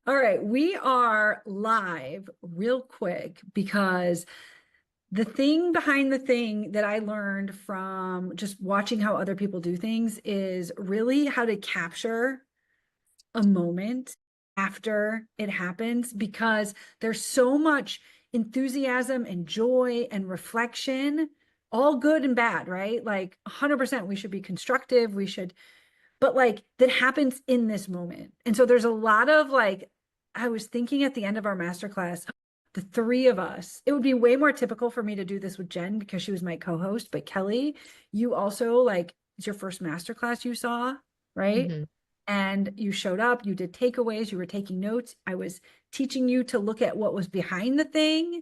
All right, we are live real quick because the thing behind the thing that I learned from just watching how other people do things is really how to capture a moment after it happens, because there's so much enthusiasm and joy and reflection, all good and bad, right? Like 100% we should be constructive, we should, but like that happens in this moment. And so there's a lot of like, I was thinking at the end of our masterclass, the three of us, it would be way more typical for me to do this with Jen because she was my co-host, but Kelly, you also like, it's your first masterclass you saw, right? Mhm. And you showed up, you did takeaways, you were taking notes. I was teaching you to look at what was behind the thing.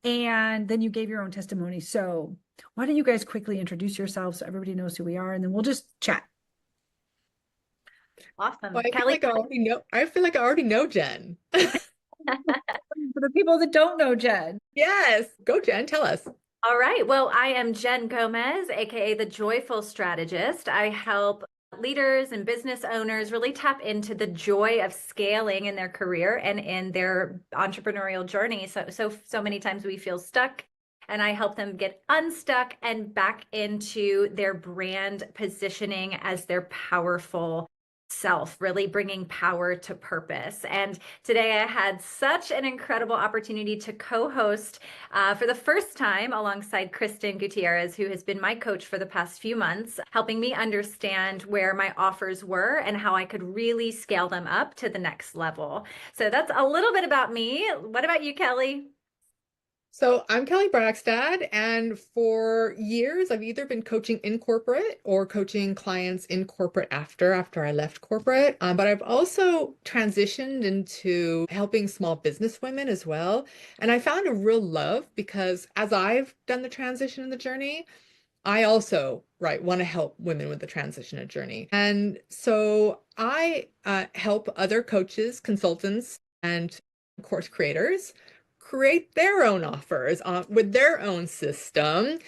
And then you gave your own testimony. So why don't you guys quickly introduce yourselves so everybody knows who we are, and then we'll just chat. Well, Awesome. I feel Kelly? like I already know. I feel like I already know Jen. For the people that don't know Jen. Yes, go Jen. Tell us. All right. Well, I am Jen Gomez, aka the Joyful Strategist. I help leaders and business owners really tap into the joy of scaling in their career and in their entrepreneurial journey. So many times we feel stuck, and I help them get unstuck and back into their brand positioning as their powerful self, really bringing power to purpose. And today I had such an incredible opportunity to co-host for the first time alongside Kristin Gutierrez, who has been my coach for the past few months, helping me understand where my offers were and how I could really scale them up to the next level. So that's a little bit about me. What about you, Kelly? So I'm Kelly Brackstad, and for years I've either been coaching in corporate or coaching clients in corporate after I left corporate. But I've also transitioned into helping small business women as well. And I found a real love because as I've done the transition in the journey, I also, right, want to help women with the transition of journey. And so I help other coaches, consultants, and course creators create their own offers with their own system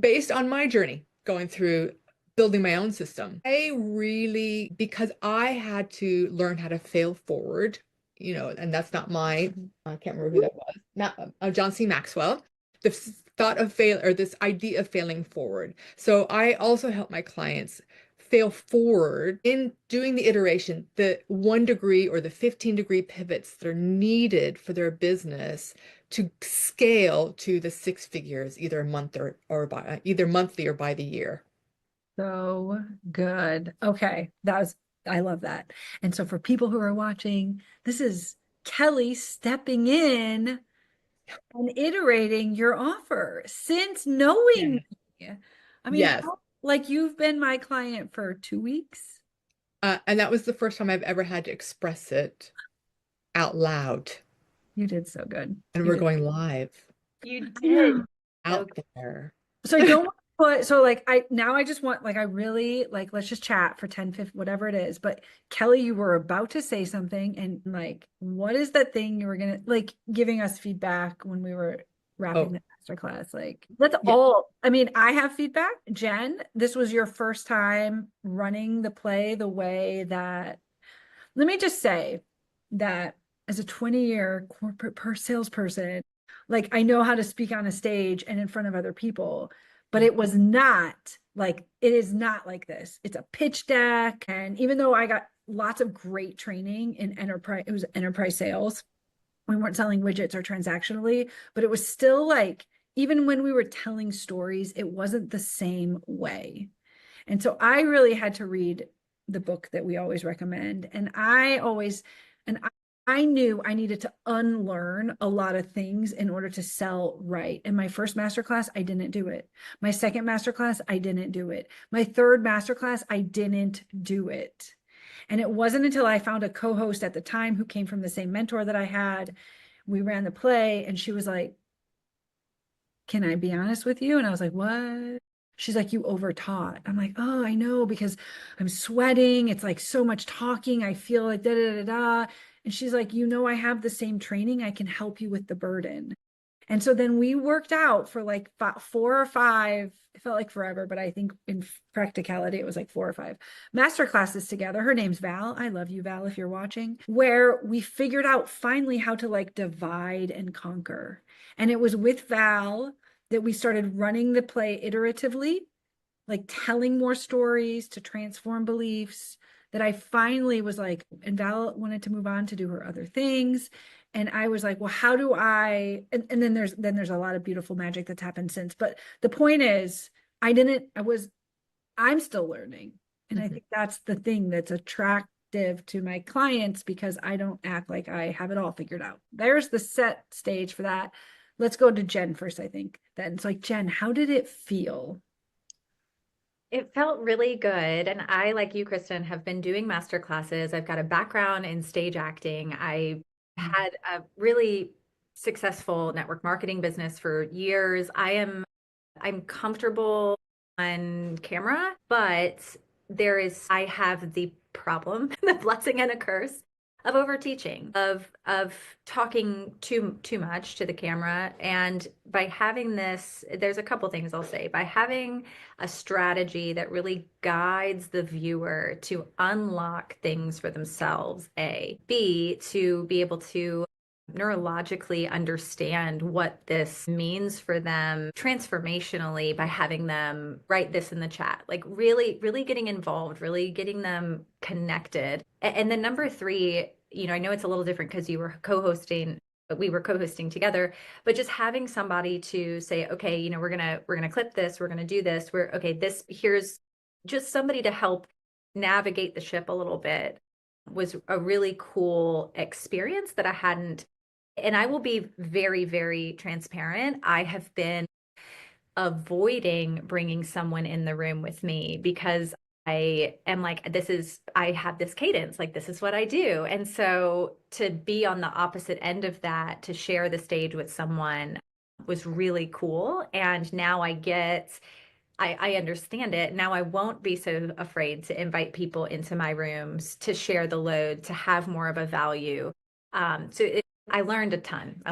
based on my journey going through building my own system. I really, because I had to learn how to fail forward, and that's not my, I can't remember who that was, not John C. Maxwell, the thought of fail or this idea of failing forward. So I also help my clients fail forward in doing the iteration, the 1 degree or the 15-degree pivots that are needed for their business to scale to the 6 figures, either a month or by either monthly or by the year. So good. Okay. I love that. And so for people who are watching, this is Kelly stepping in and iterating your offer since Yeah. knowing me. I mean, Yes. like you've been my client for 2 weeks. And that was the first time I've ever had to express it out loud. You did so good. And You we're did. going live You I did. know. So out there. So I don't want to put, so like I just want, like, I really like, let's just chat for 10, 15, whatever it is. But Kelly, you were about to say something, and like, what is that thing you were gonna, like, giving us feedback when we were wrapping Oh, the masterclass? Like, that's yeah. all. I mean, I have feedback. Jen, this was your first time running the play the way that, let me just say that as a 20-year corporate salesperson, like, I know how to speak on a stage and in front of other people, but it was not like, it is not like this. It's a pitch deck. And even though I got lots of great training in enterprise, it was enterprise sales. We weren't selling widgets or transactionally, but it was still like, even when we were telling stories, it wasn't the same way. And so I really had to read the book that we always recommend. And I knew I needed to unlearn a lot of things in order to sell right. In my first masterclass, I didn't do it. My second masterclass, I didn't do it. My third masterclass, I didn't do it. And it wasn't until I found a co-host at the time who came from the same mentor that I had. We ran the play, and she was like, "Can I be honest with you?" And I was like, "What?" She's like, "You overtaught." I'm like, "Oh, I know, because I'm sweating. It's like so much talking. I feel like da da da da." And she's like, "You know, I have the same training. I can help you with the burden." And so then we worked out for like 4 or 5, it felt like forever, but I think in practicality, it was like 4 or 5 master classes together. Her name's Val. I love you, Val, if you're watching, where we figured out finally how to like divide and conquer. And it was with Val that we started running the play iteratively, like telling more stories to transform beliefs, that I finally was like, and Val wanted to move on to do her other things. And I was like, well, how do and then there's a lot of beautiful magic that's happened since. But the point is, I'm still learning. And I think that's the thing that's attractive to my clients, because I don't act like I have it all figured out. There's the set stage for that. Let's go to Jen first, I think. Then it's like, Jen, how did it feel? It felt really good. And I, like you, Kristin, have been doing master classes. I've got a background in stage acting. I had a really successful network marketing business for years. I'm comfortable on camera, but I have the problem, the blessing and a curse of overteaching, of talking too much to the camera. And by having this, there's a couple things I'll say. By having a strategy that really guides the viewer to unlock things for themselves, A, B, to be able to neurologically understand what this means for them transformationally, by having them write this in the chat, like really, really getting involved, really getting them connected. And then number three, I know it's a little different because you were co-hosting, but we were co-hosting together, but just having somebody to say, okay, we're gonna clip this, we're gonna do this, here's just somebody to help navigate the ship a little bit, was a really cool experience that I hadn't. And I will be very, very transparent. I have been avoiding bringing someone in the room with me because I am like, I have this cadence, like, this is what I do. And so to be on the opposite end of that, to share the stage with someone, was really cool. And now I understand it. Now I won't be so afraid to invite people into my rooms, to share the load, to have more of a value. I learned a ton.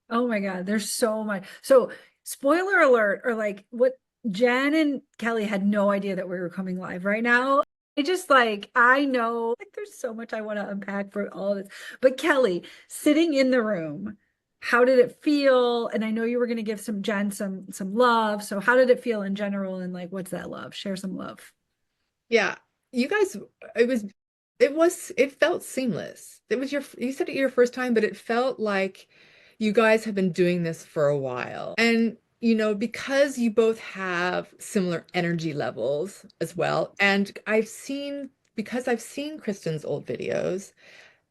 Oh my God, there's so much. So, spoiler alert, or like what Jen and Kelly had no idea that we were coming live right now. I know, like, there's so much I want to unpack for all of this. But Kelly, sitting in the room, how did it feel? And I know you were going to give Jen some love. So how did it feel in general? And like, what's that love? Share some love. Yeah, you guys, it felt seamless. You said it your first time, but it felt like you guys have been doing this for a while. And, because you both have similar energy levels as well. And because I've seen Kristin's old videos,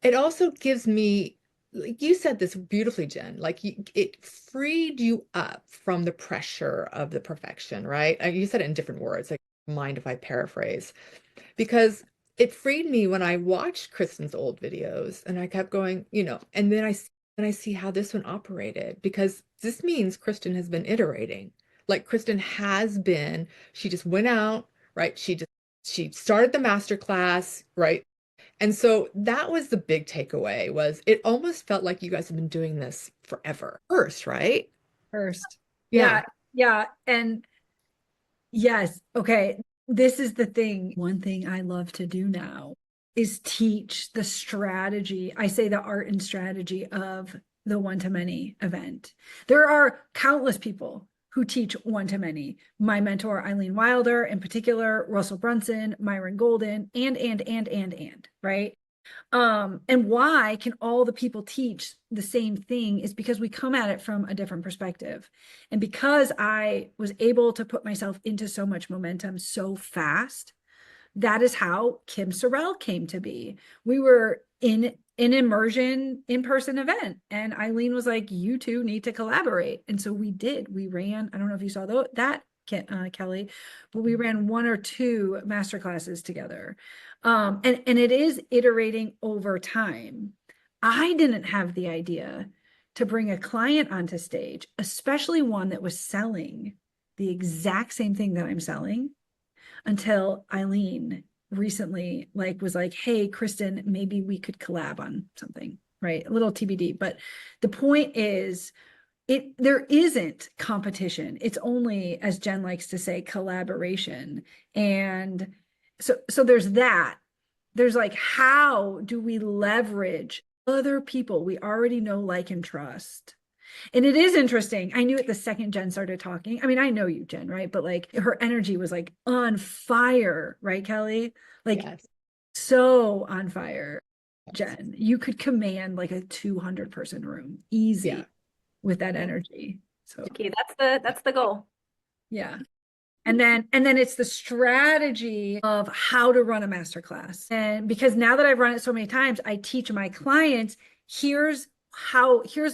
it also gives me, like you said this beautifully, Jen, like it freed you up from the pressure of the perfection, right? You said it in different words, like, mind if I paraphrase, because it freed me when I watched Kristin's old videos and I kept going, and then I see how this one operated, because this means Kristin has been iterating. Like, she just went out, right? She started the master class, right? And so that was the big takeaway, was it almost felt like you guys have been doing this forever. First, right? First. Yeah. Yeah. Yeah. And yes. Okay. This is the thing. One thing I love to do now is teach the strategy. I say the art and strategy of the one-to-many event. There are countless people who teach one-to-many. My mentor, Eileen Wilder, in particular, Russell Brunson, Myron Golden, and, right? And why can all the people teach the same thing is because we come at it from a different perspective. And because I was able to put myself into so much momentum so fast, that is how Kim Sorrell came to be. We were in an immersion in-person event, and Eileen was like, you two need to collaborate. And so we did. We ran, I don't know if you saw that, Kelly, but we ran 1 or 2 master classes together. And it is iterating over time. I didn't have the idea to bring a client onto stage, especially one that was selling the exact same thing that I'm selling, until Eileen recently was like, hey, Kristin, maybe we could collab on something, right? A little TBD. But the point is, there isn't competition. It's only, as Jen likes to say, collaboration. And so there's that. There's like, how do we leverage other people we already know, like, and trust? And it is interesting. I knew it the second Jen started talking. I mean, I know you, Jen, right? But like her energy was like on fire, right, Kelly? Like Yes. so on fire. Yes. Jen, you could command like a 200-person room easy. Yeah. With that energy. So Okay, that's the goal. yeah. And then it's the strategy of how to run a masterclass. And because now that I've run it so many times, I teach my clients, here's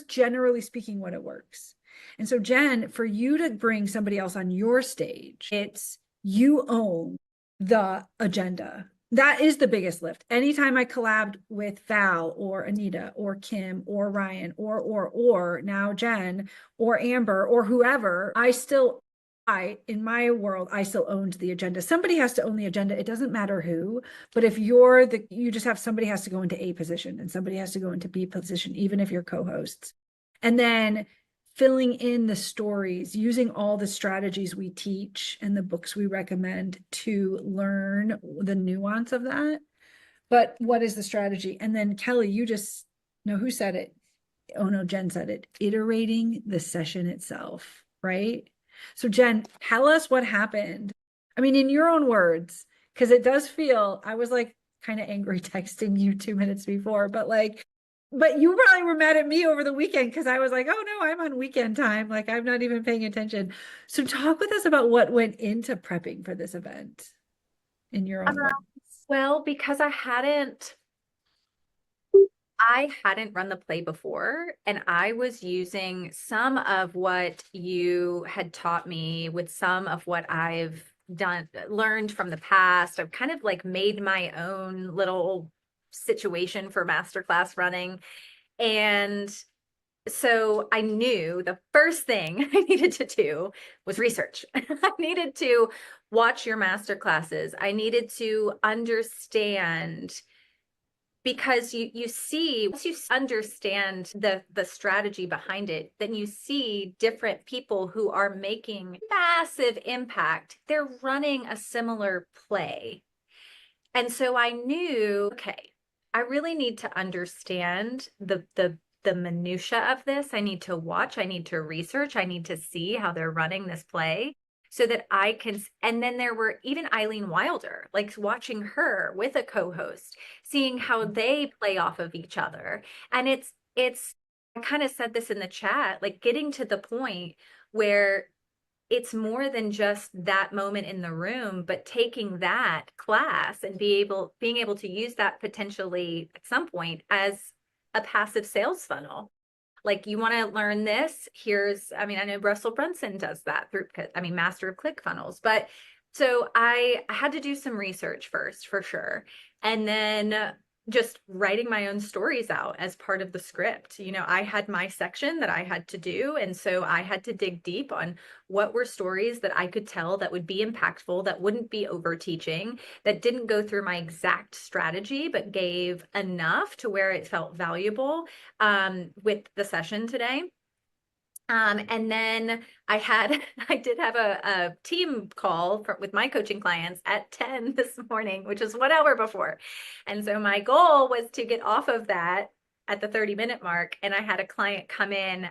generally speaking what it works. And so Jen, for you to bring somebody else on your stage, it's you own the agenda. That is the biggest lift. Anytime I collabed with Val or Anita or Kim or Ryan or now Jen or Amber or whoever, in my world, I still owned the agenda. Somebody has to own the agenda. It doesn't matter who, but if you just have somebody has to go into A position and somebody has to go into B position, even if you're co-hosts. And then filling in the stories, using all the strategies we teach and the books we recommend to learn the nuance of that. But what is the strategy? And then Kelly, you just know who said it. Oh no, Jen said it. Iterating the session itself, right? So Jen, tell us what happened. I mean, in your own words, because it does feel, I was like kind of angry texting you 2 minutes before, but you probably were mad at me over the weekend because I was like, oh no, I'm on weekend time. Like I'm not even paying attention. So talk with us about what went into prepping for this event in your own words. Well, because I hadn't run the play before, and I was using some of what you had taught me with some of what I've learned from the past. I've kind of like made my own little situation for masterclass running. And so I knew the first thing I needed to do was research. I needed to watch your masterclasses. I needed to understand, because you see, once you understand the strategy behind it, then you see different people who are making massive impact. They're running a similar play. And so I knew, okay, I really need to understand the minutia of this. I need to watch, I need to research, I need to see how they're running this play so that I can. And then there were even Eileen Wilder, like watching her with a co-host, seeing how they play off of each other. And I kind of said this in the chat, like getting to the point where it's more than just that moment in the room, but taking that class and being able to use that potentially at some point as a passive sales funnel. Like, you want to learn this, I know Russell Brunson does that through, Master of Click Funnels. But so I had to do some research first, for sure. And then just writing my own stories out as part of the script. I had my section that I had to do. And so I had to dig deep on what were stories that I could tell that would be impactful, that wouldn't be over teaching, that didn't go through my exact strategy, but gave enough to where it felt valuable with the session today. And then I did have a team call with my coaching clients at 10 this morning, which is 1 hour before. And so my goal was to get off of that at the 30-minute mark. And I had a client come in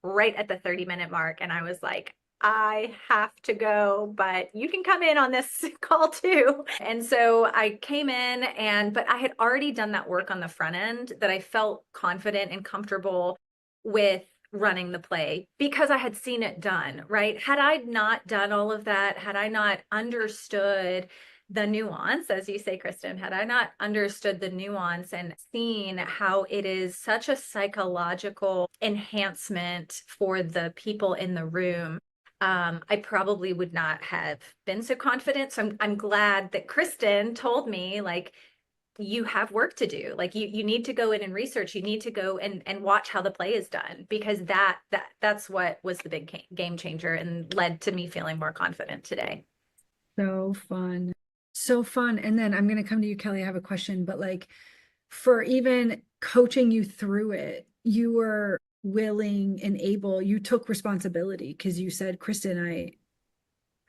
right at the 30-minute mark. And I was like, I have to go, but you can come in on this call too. And so I came in but I had already done that work on the front end that I felt confident and comfortable with running the play because I had seen it done, right? Had I not done all of that, had I not understood the nuance, as you say, Kristin, had I not understood the nuance and seen how it is such a psychological enhancement for the people in the room, I probably would not have been so confident. So I'm glad that Kristin told me, like, you have work to do. Like you need to go in and research. You need to go and watch how the play is done, because that's what was the big game changer and led to me feeling more confident today. So fun. So fun. And then I'm going to come to you, Kelly. I have a question, but like for even coaching you through it, you were willing and able, you took responsibility because you said, Kristin, I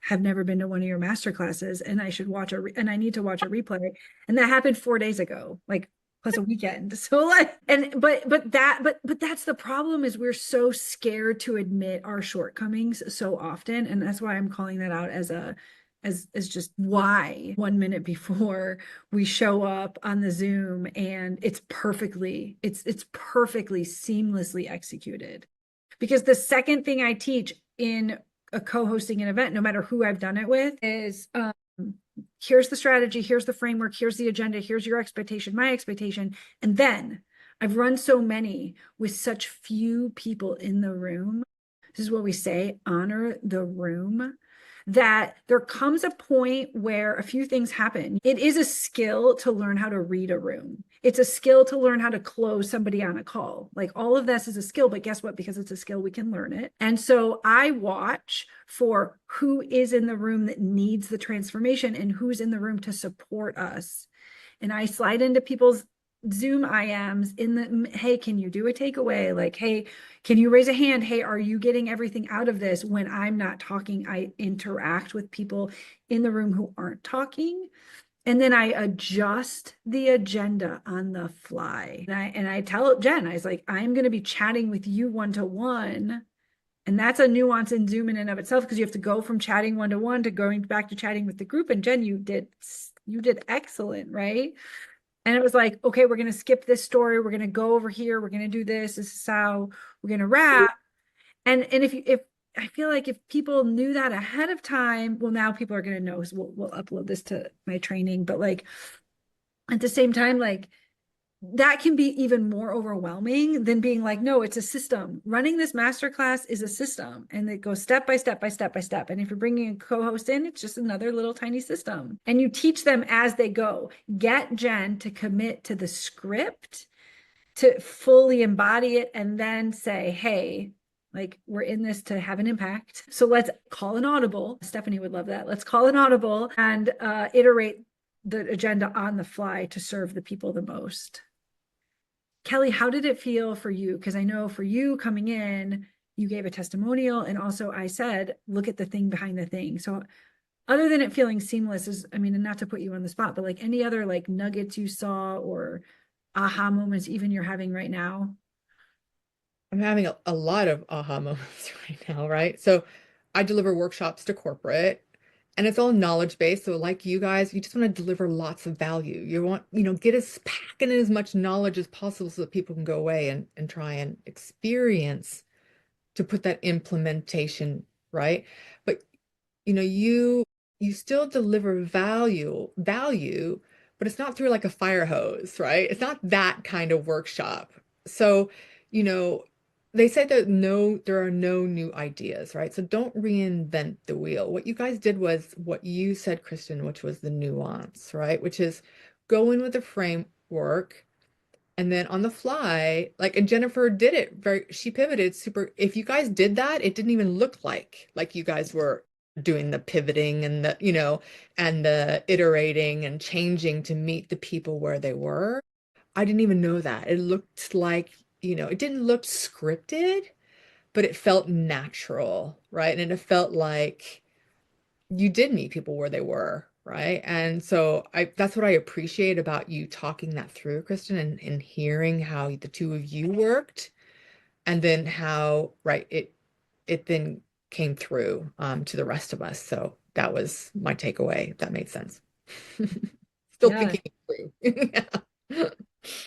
have never been to one of your master classes and I should watch and I need to watch a replay. And that happened 4 days ago, like plus a weekend. So like, but that's the problem, is we're so scared to admit our shortcomings so often. And that's why I'm calling that out as just why 1 minute before we show up on the Zoom and it's perfectly seamlessly executed. Because the second thing I teach in a co-hosting an event, no matter who I've done it with, is here's the strategy, here's the framework, here's the agenda, here's your expectation, my expectation. And then I've run so many with such few people in the room. This is what we say, honor the room, that there comes a point where a few things happen. It is a skill to learn how to read a room. It's a skill to learn how to close somebody on a call. Like all of this is a skill, but guess what? Because it's a skill, we can learn it. And so I watch for who is in the room that needs the transformation and who's in the room to support us. And I slide into people's Zoom IMs in the, hey, can you do a takeaway? Like, hey, can you raise a hand? Hey, are you getting everything out of this? When I'm not talking, I interact with people in the room who aren't talking. And then I adjust the agenda on the fly. And I tell Jen, I was like, I'm going to be chatting with you one-to-one. And that's a nuance in Zoom in and of itself, because you have to go from chatting one-to-one to going back to chatting with the group. And Jen, you did excellent, right? And it was like, okay, we're going to skip this story. We're going to go over here. We're going to do this. This is how we're going to wrap. And if I feel like if people knew that ahead of time, well, now people are going to know. So we'll upload this to my training. But like at the same time, like that can be even more overwhelming than being like, no, it's a system. Running this masterclass is a system, and it goes step by step by step by step. And if you're bringing a co-host in, it's just another little tiny system. And you teach them as they go. Get Jen to commit to the script, to fully embody it, and then say, hey, like we're in this to have an impact. So let's call an audible. Stephanie would love that. Let's call an audible and iterate the agenda on the fly to serve the people the most. Kelly, how did it feel for you? Because I know for you coming in, you gave a testimonial, and also I said, look at the thing behind the thing. So other than it feeling seamless, is, I mean, and not to put you on the spot, but like any other like nuggets you saw or aha moments even you're having right now? I'm having a lot of aha moments right now, right? So I deliver workshops to corporate, and it's all knowledge based. So like you guys, you just want to deliver lots of value. You want, get us packing in as much knowledge as possible so that people can go away and try and experience to put that implementation, right? But you still deliver value, but it's not through like a fire hose, right? It's not that kind of workshop. So, you know, they say that there are no new ideas, right? So don't reinvent the wheel. What you guys did was what you said, Kristin, which was the nuance, right? Which is go in with a framework, and then on the fly, like, and Jennifer did it she pivoted super. If you guys did that, it didn't even look like you guys were doing the pivoting and and the iterating and changing to meet the people where they were. I didn't even know that. It looked like, it didn't look scripted, but it felt natural, right? And it felt like you did meet people where they were, right? And so that's what I appreciate about you talking that through, Kristin, and hearing how the two of you worked, and then how, right, it then came through to the rest of us. So that was my takeaway, if that made sense. Still Yeah. thinking it through. Yeah.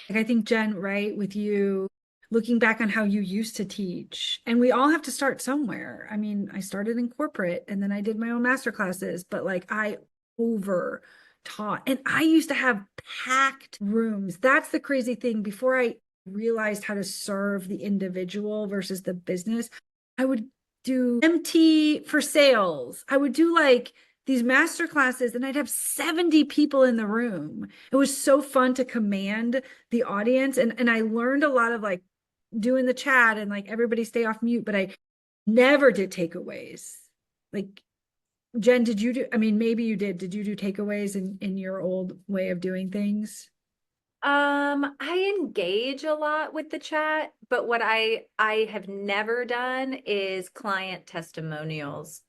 Like I think, Jen, right, with you looking back on how you used to teach, and we all have to start somewhere. I mean, I started in corporate and then I did my own master classes, but like I over taught, and I used to have packed rooms. That's the crazy thing. Before I realized how to serve the individual versus the business, I would do empty for sales. I would do like these master classes and I'd have 70 people in the room. It was so fun to command the audience. And I learned a lot of like doing the chat and like everybody stay off mute, but I never did takeaways. Like, Jen, I mean, maybe you did you do takeaways in your old way of doing things? I engage a lot with the chat, but what I have never done is client testimonials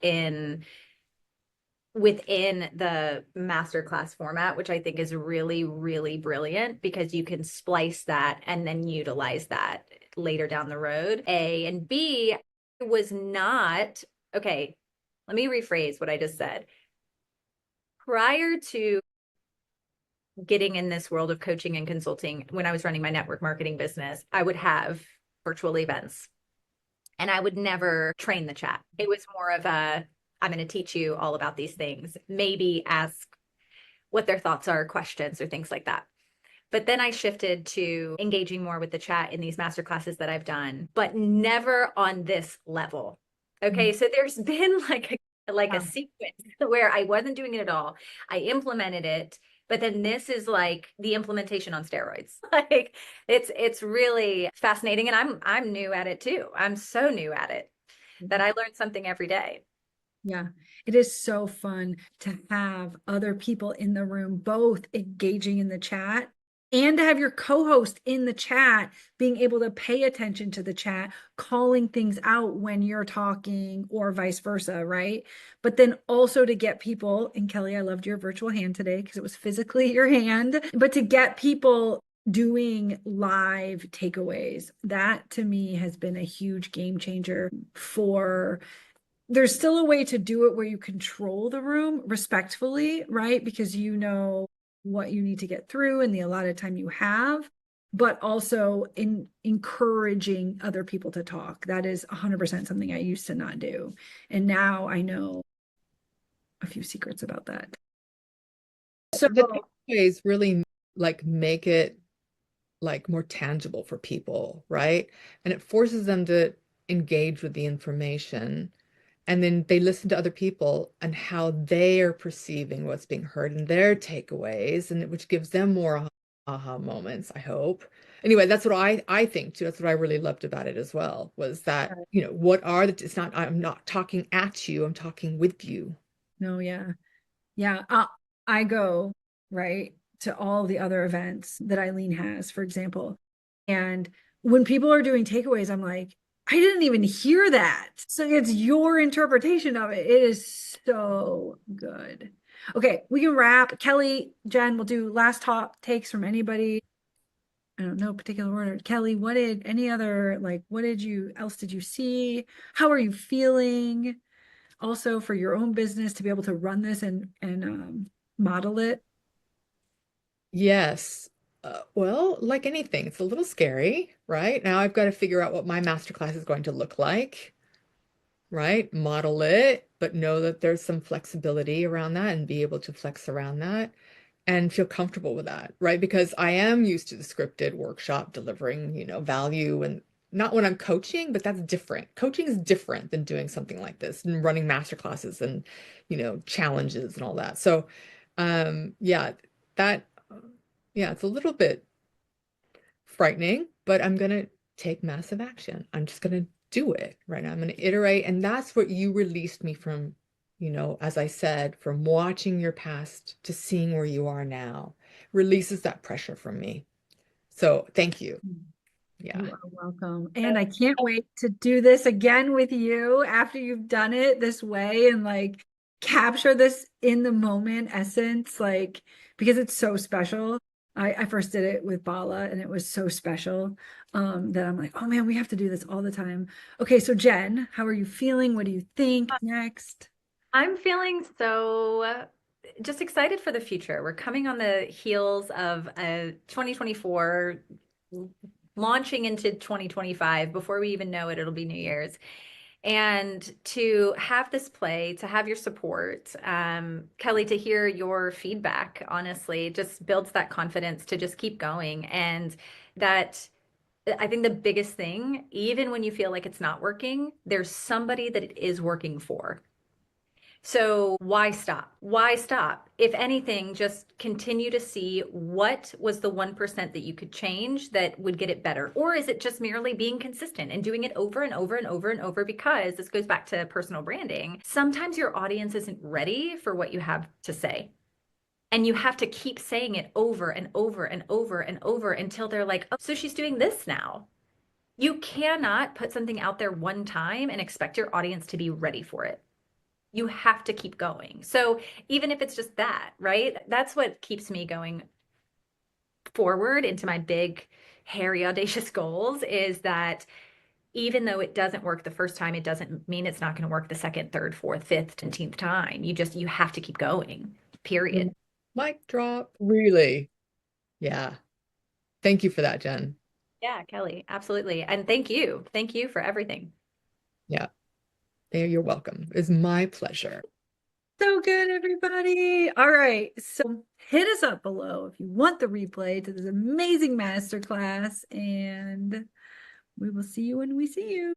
within the masterclass format, which I think is really, really brilliant because you can splice that and then utilize that later down the road. A and B was not, okay, let me rephrase what I just said. Prior to getting in this world of coaching and consulting, when I was running my network marketing business, I would have virtual events and I would never train the chat. It was more of a, I'm going to teach you all about these things, maybe ask what their thoughts are, questions, or things like that. But then I shifted to engaging more with the chat in these master classes that I've done, but never on this level. Okay, so there's been like a sequence where I wasn't doing it at all. I implemented it, but then this is like the implementation on steroids. Like it's really fascinating, and I'm new at it too. I'm so new at it that I learn something every day. Yeah, it is so fun to have other people in the room, both engaging in the chat and to have your co-host in the chat being able to pay attention to the chat, calling things out when you're talking or vice versa, right? But then also to get people, and Kelly, I loved your virtual hand today because it was physically your hand, but to get people doing live takeaways, that to me has been a huge game changer for there's still a way to do it where you control the room respectfully, right? Because you know what you need to get through and the allotted time you have, but also in encouraging other people to talk. That is 100% something I used to not do. And now I know a few secrets about that. So The takeaways really like make it like more tangible for people, right? And it forces them to engage with the information. And then they listen to other people and how they are perceiving what's being heard and their takeaways, and which gives them more aha moments, I hope. Anyway, that's what I think too. That's what I really loved about it as well, was that, what are it's not, I'm not talking at you, I'm talking with you. no, yeah. Yeah, I go right to all the other events that Eileen has, for example. And when people are doing takeaways, I'm like, I didn't even hear that. So it's your interpretation of it. It is so good. Okay, we can wrap. Kelly, Jen, we'll do last top takes from anybody. I don't know, particular order. Kelly, what did any other, like, what did you, else did you see? How are you feeling? Also for your own business to be able to run this and model it. Yes. Well, like anything, it's a little scary, right? Now I've got to figure out what my masterclass is going to look like, right? Model it, but know that there's some flexibility around that and be able to flex around that and feel comfortable with that, right? Because I am used to the scripted workshop delivering, value, and not when I'm coaching, but that's different. Coaching is different than doing something like this and running masterclasses and, challenges and all that. So, yeah, that, yeah, it's a little bit frightening, but I'm going to take massive action. I'm just going to do it right now. I'm going to iterate. And that's what you released me from, as I said, from watching your past to seeing where you are now, releases that pressure from me. So thank you. Yeah. You are welcome. And I can't wait to do this again with you after you've done it this way and like capture this in the moment essence, like because it's so special. I first did it with Bala and it was so special that I'm like, oh man, we have to do this all the time. Okay, so Jen, how are you feeling? What do you think next? I'm feeling so just excited for the future. We're coming on the heels of 2024, launching into 2025. Before we even know it, it'll be New Year's. And to have this play, to have your support, Kelly, to hear your feedback, honestly, just builds that confidence to just keep going. And that I think the biggest thing, even when you feel like it's not working, there's somebody that it is working for. So why stop? Why stop? If anything, just continue to see what was the 1% that you could change that would get it better. Or is it just merely being consistent and doing it over and over and over and over? Because this goes back to personal branding. Sometimes your audience isn't ready for what you have to say. And you have to keep saying it over and over and over and over until they're like, oh, so she's doing this now. You cannot put something out there one time and expect your audience to be ready for it. You have to keep going. So even if it's just that, right? That's what keeps me going forward into my big, hairy, audacious goals, is that even though it doesn't work the first time, it doesn't mean it's not going to work the second, third, fourth, fifth, 10th time. You have to keep going, period. Mic drop. Really? Yeah. Thank you for that, Jen. Yeah, Kelly, absolutely. And thank you. Thank you for everything. Yeah. There, you're welcome. It's my pleasure. So good, everybody. All right. So hit us up below if you want the replay to this amazing masterclass, and we will see you when we see you.